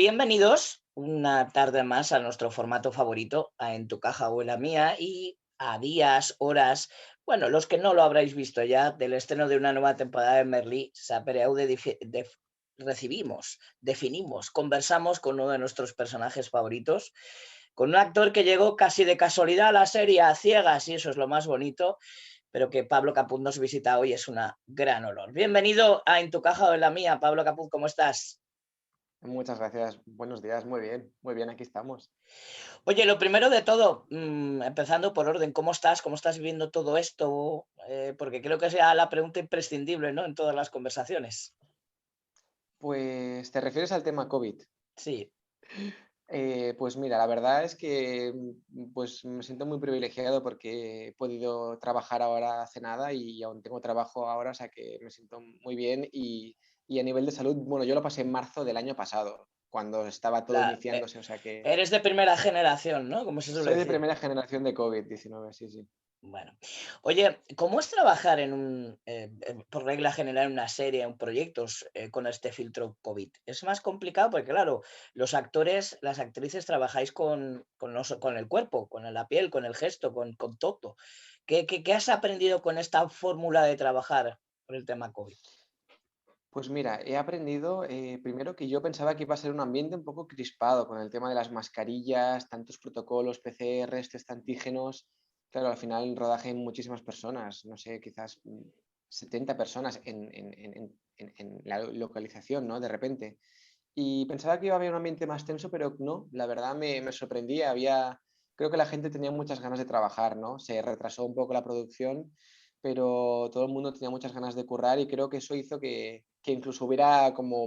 Bienvenidos una tarde más a nuestro formato favorito, a En tu caja o en la mía, y a días, horas, bueno, los que no lo habréis visto ya, del estreno de una nueva temporada de Merlí, Sapereu recibimos, definimos, conversamos con uno de nuestros personajes favoritos, con un actor que llegó casi de casualidad a la serie, a ciegas, y eso es lo más bonito, pero que Pablo Caput nos visita hoy es una gran honor. Bienvenido a En tu caja o en la mía, Pablo Caput, ¿cómo estás? Muchas gracias. Buenos días, muy bien, aquí estamos. Oye, lo primero de todo, empezando por orden, ¿cómo estás? ¿Cómo estás viviendo todo esto? Porque creo que sea la pregunta imprescindible, ¿no? En todas las conversaciones. Pues, ¿te refieres al tema COVID? Sí, Pues mira, la verdad es que, pues me siento muy privilegiado porque he podido trabajar ahora hace nada y aún tengo trabajo ahora, o sea que me siento muy bien y a nivel de salud, bueno, yo lo pasé en marzo del año pasado, cuando estaba todo la, iniciándose, o sea que eres de primera generación, ¿no? Como se suele soy de decir. primera generación de COVID-19, sí, sí. Bueno, oye, ¿cómo es trabajar por regla general, en una serie, en proyectos con este filtro COVID? ¿Es más complicado? Porque claro, los actores, las actrices trabajáis con el cuerpo, con la piel, con el gesto, con todo. ¿Qué has aprendido con esta fórmula de trabajar por el tema COVID? Pues mira, he aprendido, primero que yo pensaba que iba a ser un ambiente un poco crispado con el tema de las mascarillas, tantos protocolos, PCRs, test antígenos. Claro, al final en rodaje hay muchísimas personas, no sé, quizás 70 personas en la localización, ¿no? De repente. Y pensaba que iba a haber un ambiente más tenso, pero no, la verdad me sorprendía. Creo que la gente tenía muchas ganas de trabajar, ¿no? Se retrasó un poco la producción, pero todo el mundo tenía muchas ganas de currar y creo que eso hizo que incluso hubiera como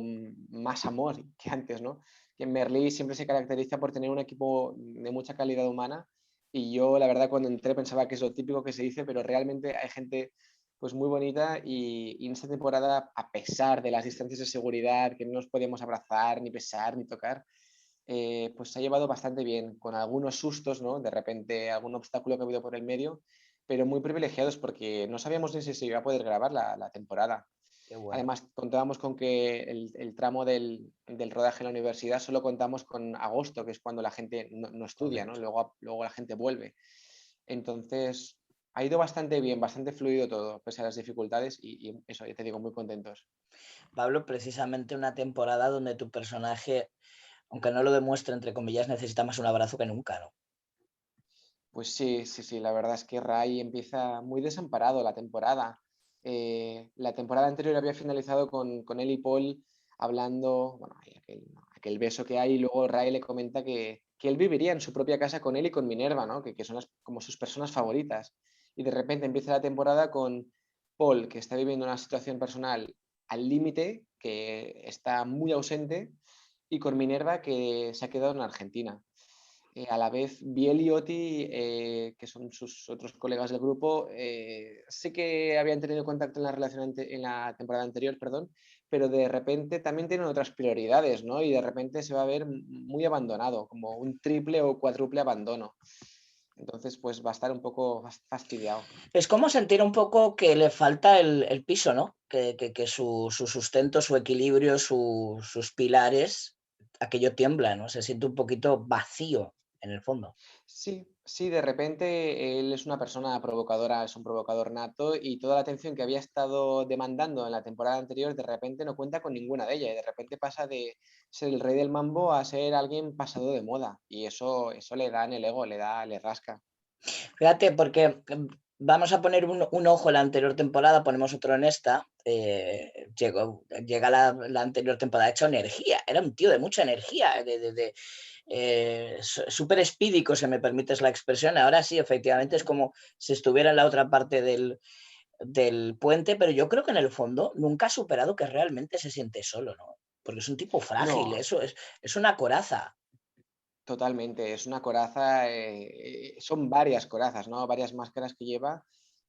más amor que antes, ¿no? Que en Merlí siempre se caracteriza por tener un equipo de mucha calidad humana y yo la verdad cuando entré pensaba que es lo típico que se dice, pero realmente hay gente pues muy bonita y en esta temporada, a pesar de las distancias de seguridad, que no nos podíamos abrazar, ni besar, ni tocar, pues se ha llevado bastante bien, con algunos sustos, ¿no? De repente algún obstáculo que ha habido por el medio, pero muy privilegiados porque no sabíamos ni si se iba a poder grabar la temporada. Qué bueno. Además, contábamos con que el tramo del rodaje en la universidad solo contamos con agosto, que es cuando la gente no estudia, ¿no? Correcto. Luego la gente vuelve. Entonces, ha ido bastante bien, bastante fluido todo, pese a las dificultades y eso, ya te digo, muy contentos. Pablo, precisamente una temporada donde tu personaje, aunque no lo demuestre, entre comillas, necesita más un abrazo que nunca, ¿no? Pues sí, sí, sí, la verdad es que Rai empieza muy desamparado la temporada. La temporada anterior había finalizado con él y Paul hablando, bueno, hay aquel beso que hay, y luego Rai le comenta que él viviría en su propia casa con él y con Minerva, ¿no? Que son como sus personas favoritas. Y de repente empieza la temporada con Paul, que está viviendo una situación personal al límite, que está muy ausente, y con Minerva, que se ha quedado en Argentina. A la vez, Biel y Oti, que son sus otros colegas del grupo, sí que habían tenido contacto en la en la temporada anterior, perdón, pero de repente también tienen otras prioridades, ¿no? Y de repente se va a ver muy abandonado, como un triple o cuádruple abandono. Entonces, pues va a estar un poco fastidiado. Es como sentir un poco que le falta el piso, ¿no? Que su sustento, su equilibrio, sus pilares, aquello tiembla, ¿no? Se siente un poquito vacío en el fondo. Sí, sí, de repente él es una persona provocadora, es un provocador nato y toda la atención que había estado demandando en la temporada anterior, de repente no cuenta con ninguna de ellas y de repente pasa de ser el rey del mambo a ser alguien pasado de moda y eso le da en el ego, le rasca. Fíjate, porque vamos a poner un ojo en la anterior temporada, ponemos otro en esta. Llega la anterior temporada hecho energía, era un tío de mucha energía, súper espídico, si me permites la expresión. Ahora sí, efectivamente, es Ujú. como si estuviera en la otra parte del puente, pero yo creo que en el fondo nunca ha superado que realmente se siente solo, ¿no? Porque es un tipo frágil, No, eso es una coraza. totalmente, es una coraza, son varias corazas, ¿no? Varias máscaras que lleva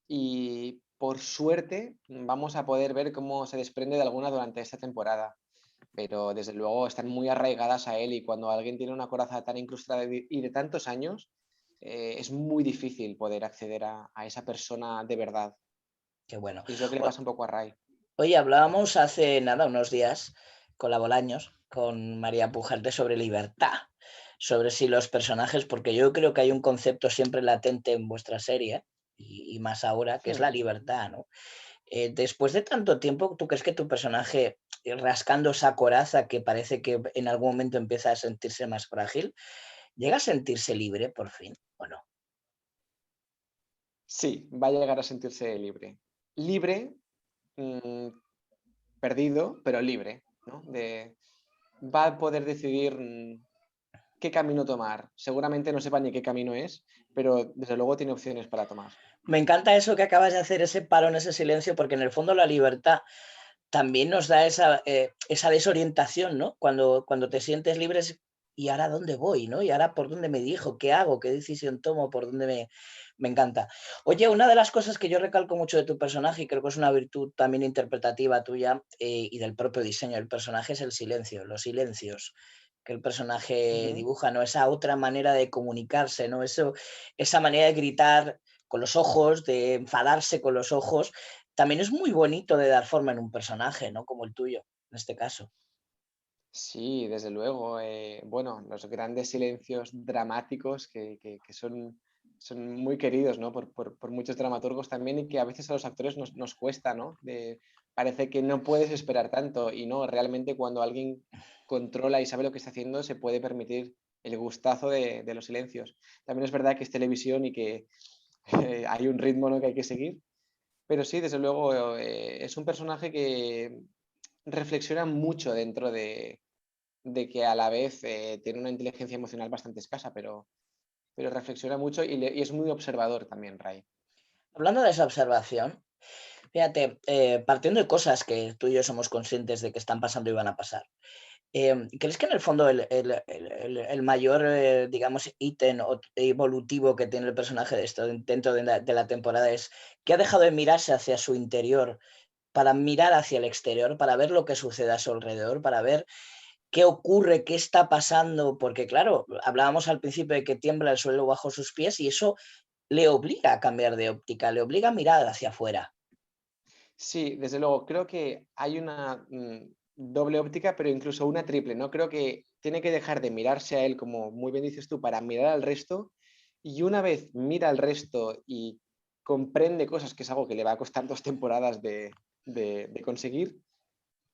y por suerte vamos a poder ver cómo se desprende de alguna durante esta temporada. Pero desde luego están muy arraigadas a él y cuando alguien tiene una coraza tan incrustada y de tantos años, es muy difícil poder acceder a esa persona de verdad. Qué bueno. Y es lo que le O- pasa un poco a Ray. Oye, hablábamos hace nada, unos días, con la Bolaños. con María Pujalte sobre libertad, sobre si los personajes, porque yo creo que hay un concepto siempre latente en vuestra serie, y más ahora, que es Hmm. la libertad, ¿no? Después de tanto tiempo, ¿tú crees que tu personaje, rascando esa coraza que parece que en algún momento empieza a sentirse más frágil, llega a sentirse libre por fin, o no? Sí, va a llegar a sentirse libre. Libre, mm, perdido, pero libre, ¿no? Va a poder decidir qué camino tomar. Seguramente no sepa ni qué camino es, pero desde luego tiene opciones para tomar. Me encanta eso que acabas de hacer, ese parón, ese silencio, porque en el fondo la libertad también nos da esa desorientación, ¿no? Cuando te sientes libre es, ¿y ahora dónde voy, no? ¿Y ahora por dónde me dirijo? ¿Qué hago? ¿Qué decisión tomo? ¿Por dónde me encanta? Oye, una de las cosas que yo recalco mucho de tu personaje, y creo que es una virtud también interpretativa tuya, y del propio diseño del personaje, es el silencio, los silencios que el personaje Ujú. dibuja, ¿no? Esa otra manera de comunicarse, ¿no? Esa manera de gritar con los ojos, de enfadarse con los ojos, también es muy bonito de dar forma en un personaje, ¿no? Como el tuyo, en este caso. Sí, desde luego. Bueno, los grandes silencios dramáticos que son muy queridos, ¿no? Por muchos dramaturgos también y que a veces a los actores nos cuesta, ¿no? Parece que no puedes esperar tanto y no, realmente cuando alguien controla y sabe lo que está haciendo se puede permitir el gustazo de los silencios. También es verdad que es televisión y que hay un ritmo, ¿no? que hay que seguir, pero sí, desde luego es un personaje que reflexiona mucho dentro de que a la vez tiene una inteligencia emocional bastante escasa, pero reflexiona mucho y es muy observador también, Ray. Hablando de esa observación, fíjate, partiendo de cosas que tú y yo somos conscientes de que están pasando y van a pasar, ¿crees que en el fondo el mayor, digamos, ítem evolutivo que tiene el personaje de esto dentro de la temporada es que ha dejado de mirarse hacia su interior para mirar hacia el exterior, para ver lo que sucede a su alrededor, para ver qué ocurre, qué está pasando? Porque claro, hablábamos al principio de que tiembla el suelo bajo sus pies y eso le obliga a cambiar de óptica, le obliga a mirar hacia afuera. Sí, desde luego, creo que hay una doble óptica, pero incluso una triple, ¿no? Creo que tiene que dejar de mirarse a él, como muy bien dices tú, para mirar al resto, y una vez mira al resto y comprende cosas, que es algo que le va a costar 2 temporadas de conseguir,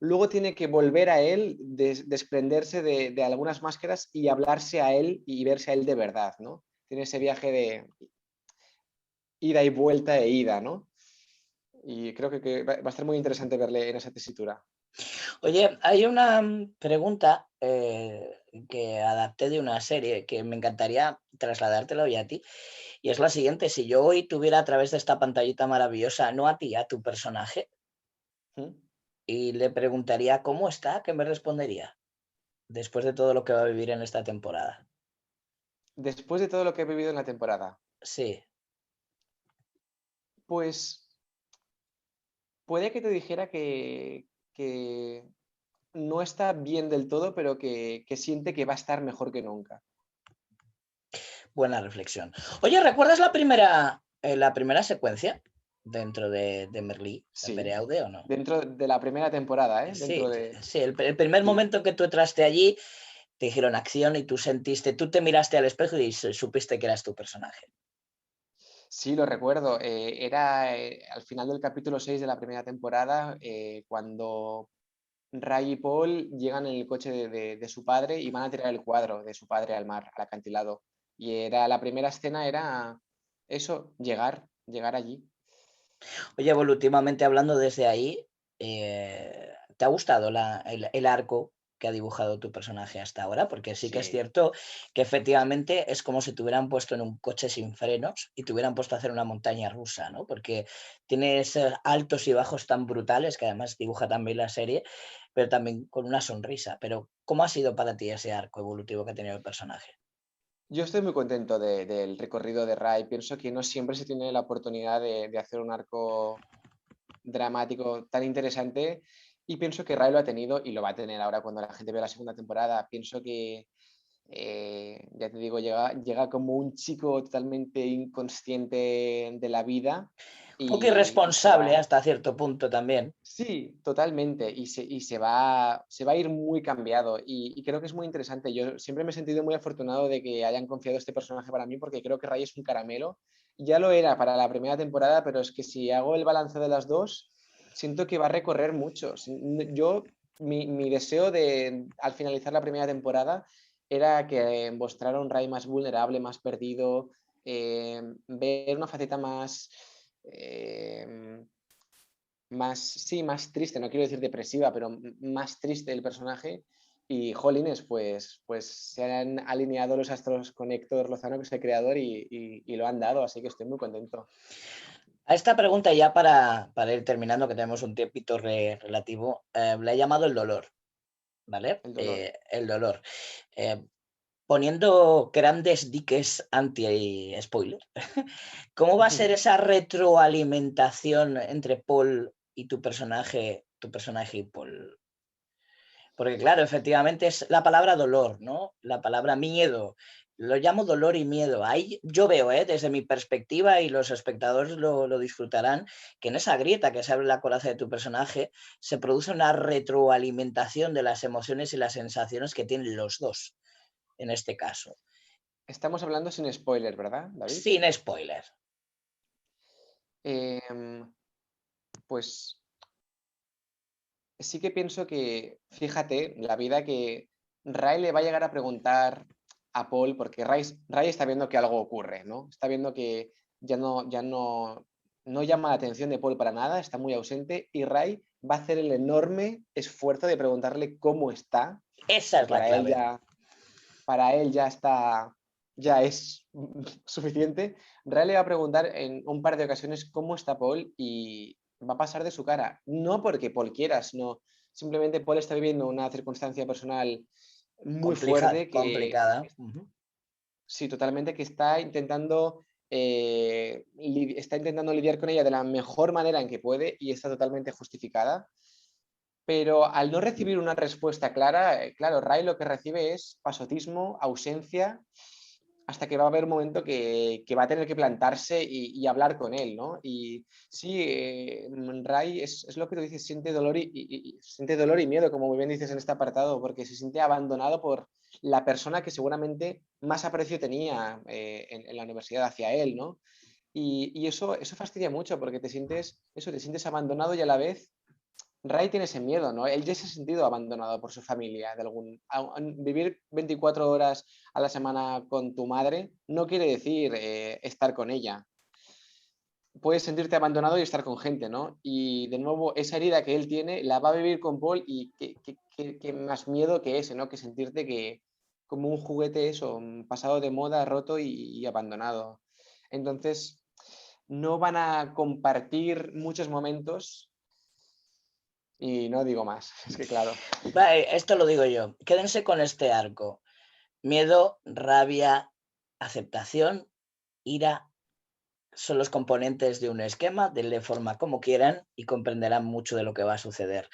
luego tiene que volver a él, desprenderse de algunas máscaras y hablarse a él y verse a él de verdad, ¿no? Tiene ese viaje de ida y vuelta e ida, ¿no? Y creo que va a estar muy interesante verle en esa tesitura. Oye, hay una pregunta que adapté de una serie que me encantaría trasladártela hoy a ti, y es la siguiente: si yo hoy tuviera a través de esta pantallita maravillosa, no a ti, a tu personaje, ¿Mm? y le preguntaría cómo está, ¿qué me respondería? Después de todo lo que va a vivir en esta temporada. Después de todo lo que he vivido en la temporada, Sí. pues puede que te dijera que no está bien del todo, pero que siente que va a estar mejor que nunca. Buena reflexión. Oye, ¿recuerdas la primera secuencia dentro de Merlí, de Sí, Pereaude, o no? dentro de la primera temporada, ¿eh? Sí, Dentro de... sí, el primer Sí, momento que tú entraste allí, te dijeron acción y tú te miraste al espejo y supiste que eras tu personaje. sí, lo recuerdo. Era al final del capítulo 6 de la primera temporada, cuando Ray y Paul llegan en el coche de su padre y van a tirar el cuadro de su padre al mar, al acantilado. Y era la primera escena era eso, llegar allí. Oye, evolutivamente hablando desde ahí, ¿te ha gustado el arco que ha dibujado tu personaje hasta ahora? Porque sí que es Sí, cierto que efectivamente es como si te hubieran puesto en un coche sin frenos y te hubieran puesto a hacer una montaña rusa, ¿no? Porque tiene esos altos y bajos tan brutales, que además dibuja también la serie, pero también con una sonrisa. Pero, ¿cómo ha sido para ti ese arco evolutivo que ha tenido el personaje? yo estoy muy contento del recorrido de Ray. Pienso que no siempre se tiene la oportunidad de hacer un arco dramático tan interesante y pienso que Ray lo ha tenido y lo va a tener ahora cuando la gente vea la segunda temporada. Pienso que ya te digo, llega como un chico totalmente inconsciente de la vida Un poco y se irresponsable va. hasta cierto punto también. Sí, totalmente. Y se va a ir muy cambiado. Y creo que es muy interesante. Yo siempre me he sentido muy afortunado de que hayan confiado este personaje para mí, porque creo que Ray es un caramelo. Ya lo era para la primera temporada, pero es que si hago el balance de las dos, siento que va a recorrer mucho. Mi deseo al finalizar la primera temporada era que mostrara un Ray más vulnerable, más perdido, ver una faceta eh, sí, más triste, no quiero decir depresiva, pero más triste del personaje. Y Jolines, pues se han alineado los astros con Héctor Lozano, que es el creador, y lo han dado, así que estoy muy contento. A esta pregunta, ya para ir terminando, que tenemos un tiempito relativo, la he llamado el dolor, ¿vale? El dolor. El dolor. Eh, Poniendo grandes diques anti-spoiler, ¿cómo va a ser esa retroalimentación entre Paul y tu personaje y Paul? Porque claro, efectivamente es la palabra dolor, ¿no? La palabra miedo. Lo llamo dolor y miedo. Ahí yo veo, desde mi perspectiva, y los espectadores lo disfrutarán, que en esa grieta que se abre la coraza de tu personaje se produce una retroalimentación de las emociones y las sensaciones que tienen los dos, en este caso. Estamos hablando sin spoiler, ¿verdad, David? Sin spoiler. Em, pues sí que pienso que, fíjate, la vida que Ray le va a llegar a preguntar a Paul, porque Ray está viendo que algo ocurre, ¿no? Está viendo que ya no llama la atención de Paul para nada, está muy ausente, y Ray va a hacer el enorme esfuerzo de preguntarle cómo está, Esa que es la clave. para él ya es suficiente. Ray le va a preguntar en un par de ocasiones cómo está Paul y va a pasar de su cara. No porque Paul quiera, sino simplemente Paul está viviendo una circunstancia personal muy fuerte que, Complicada. Uh-huh. sí, totalmente, que está intentando lidiar con ella de la mejor manera en que puede y está totalmente justificada. Pero al no recibir una respuesta clara, claro, Ray lo que recibe es pasotismo, ausencia, hasta que va a haber un momento que va a tener que plantarse y hablar con él, ¿no? Y sí, Ray es lo que tú dices, siente dolor siente dolor y miedo, como muy bien dices en este apartado, porque se siente abandonado por la persona que seguramente más aprecio tenía en la universidad hacia él, ¿no? Y eso fastidia mucho porque te sientes abandonado y a la vez Ray tiene ese miedo, ¿no? Él ya se ha sentido abandonado por su familia. Vivir 24 horas a la semana con tu madre no quiere decir estar con ella. Puedes sentirte abandonado y estar con gente, ¿no? Y de nuevo, esa herida que él tiene la va a vivir con Paul y qué más miedo que ese, ¿no? Que sentirte que como un juguete eso, pasado de moda, roto y abandonado. Entonces, no van a compartir muchos momentos y no digo más. Es que claro. Vale, esto lo digo yo. Quédense con este arco. Miedo, rabia, aceptación, ira, son los componentes de un esquema, denle forma como quieran y comprenderán mucho de lo que va a suceder.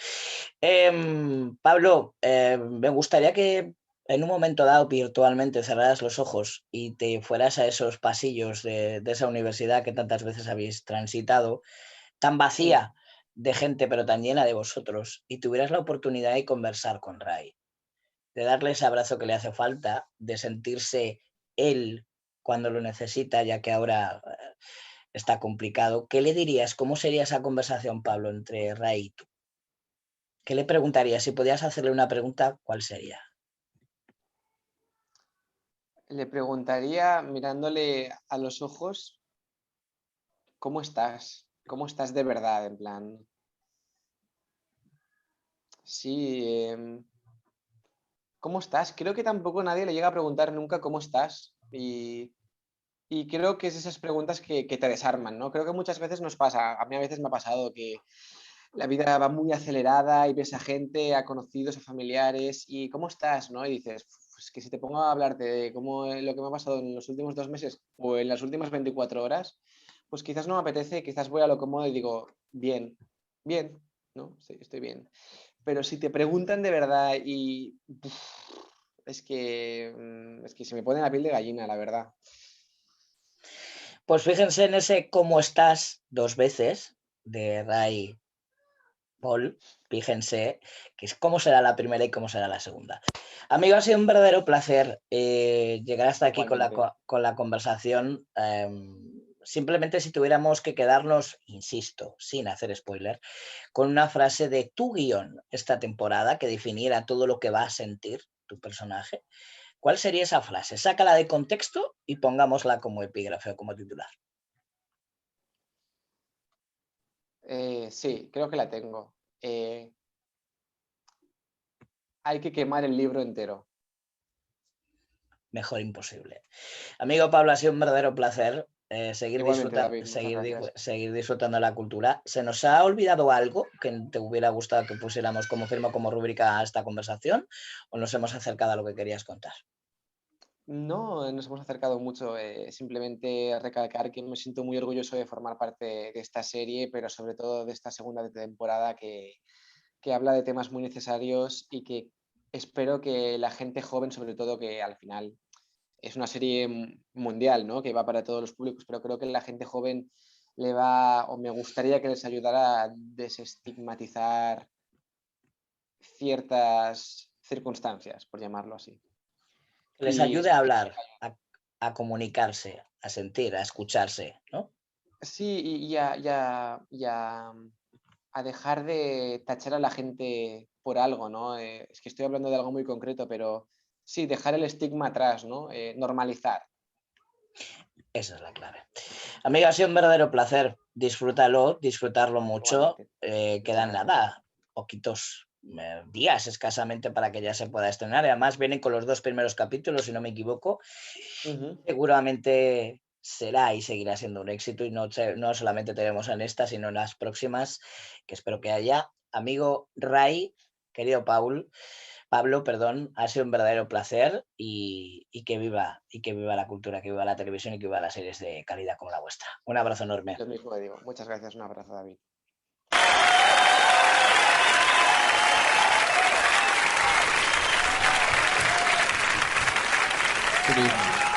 Pablo, me gustaría que en un momento dado virtualmente cerraras los ojos y te fueras a esos pasillos de esa universidad que tantas veces habéis transitado, tan Sí. vacía de gente pero tan llena de vosotros, y tuvieras la oportunidad de conversar con Ray, de darle ese abrazo que le hace falta, de sentirse él cuando lo necesita, ya que ahora está complicado. ¿Qué le dirías? ¿Cómo sería esa conversación, Pablo, entre Ray y tú? ¿Qué le preguntarías? Si podías hacerle una pregunta, ¿cuál sería? Le preguntaría mirándole a los ojos, ¿cómo estás? ¿Cómo estás de verdad? En plan, sí, ¿cómo estás? Creo que tampoco nadie le llega a preguntar nunca cómo estás. Y creo que es esas preguntas que te desarman, ¿no? Creo que muchas veces nos pasa, a mí a veces me ha pasado que la vida va muy acelerada y ves a gente, a conocidos, a familiares, y ¿cómo estás? ¿No? Y dices, pues que si te pongo a hablarte de cómo lo que me ha pasado en los últimos 2 meses o en las últimas 24 horas, pues quizás no me apetece, quizás voy a lo cómodo y digo, bien, bien, ¿no? Sí, estoy bien. Pero si te preguntan de verdad y es que se me pone la piel de gallina, la verdad. Pues fíjense en ese "¿Cómo estás?" 2 veces de Ray Paul. Fíjense que es cómo será la primera y cómo será la segunda. Amigo, ha sido un verdadero placer llegar hasta aquí con Igualmente. con la conversación. Simplemente si tuviéramos que quedarnos, insisto, sin hacer spoiler, con una frase de tu guión esta temporada que definiera todo lo que va a sentir tu personaje, ¿cuál sería esa frase? Sácala de contexto y pongámosla como epígrafe o como titular. Sí, creo que la tengo. Hay que quemar el libro entero. Mejor imposible. Amigo Pablo, ha sido un verdadero placer Igualmente, David, muchas gracias. seguir disfrutando de la cultura. ¿Se nos ha olvidado algo que te hubiera gustado que pusiéramos como firma, como rúbrica a esta conversación? ¿O nos hemos acercado a lo que querías contar? No, nos hemos acercado mucho. Simplemente recalcar que me siento muy orgulloso de formar parte de esta serie, pero sobre todo de esta segunda temporada que habla de temas muy necesarios y que espero que la gente joven, sobre todo, que al final es una serie mundial, ¿no? Que va para todos los públicos, pero creo que la gente joven le va, o me gustaría que les ayudara a desestigmatizar ciertas circunstancias, por llamarlo así. Que les Y ayude a hablar, a comunicarse, a sentir, a escucharse, ¿no? sí, a dejar de tachar a la gente por algo, ¿no? Es que estoy hablando de algo muy concreto, pero sí, dejar el estigma atrás, ¿no? Normalizar. Esa es la clave. Amigo, ha sido un verdadero placer. Disfrútalo, disfrutarlo mucho. Igualmente. Muchas Quedan gracias. nada, poquitos días escasamente para que ya se pueda estrenar. Y además vienen con los 2 primeros capítulos, si no me equivoco. Ujú. Seguramente será y seguirá siendo un éxito y no solamente tenemos en esta, sino en las próximas, que espero que haya. Amigo Ray, querido Pablo, perdón, ha sido un verdadero placer y que viva la cultura, que viva la televisión y que viva las series de calidad como la vuestra. Un abrazo enorme. Lo mismo digo. Muchas gracias. Un abrazo, David. Good evening.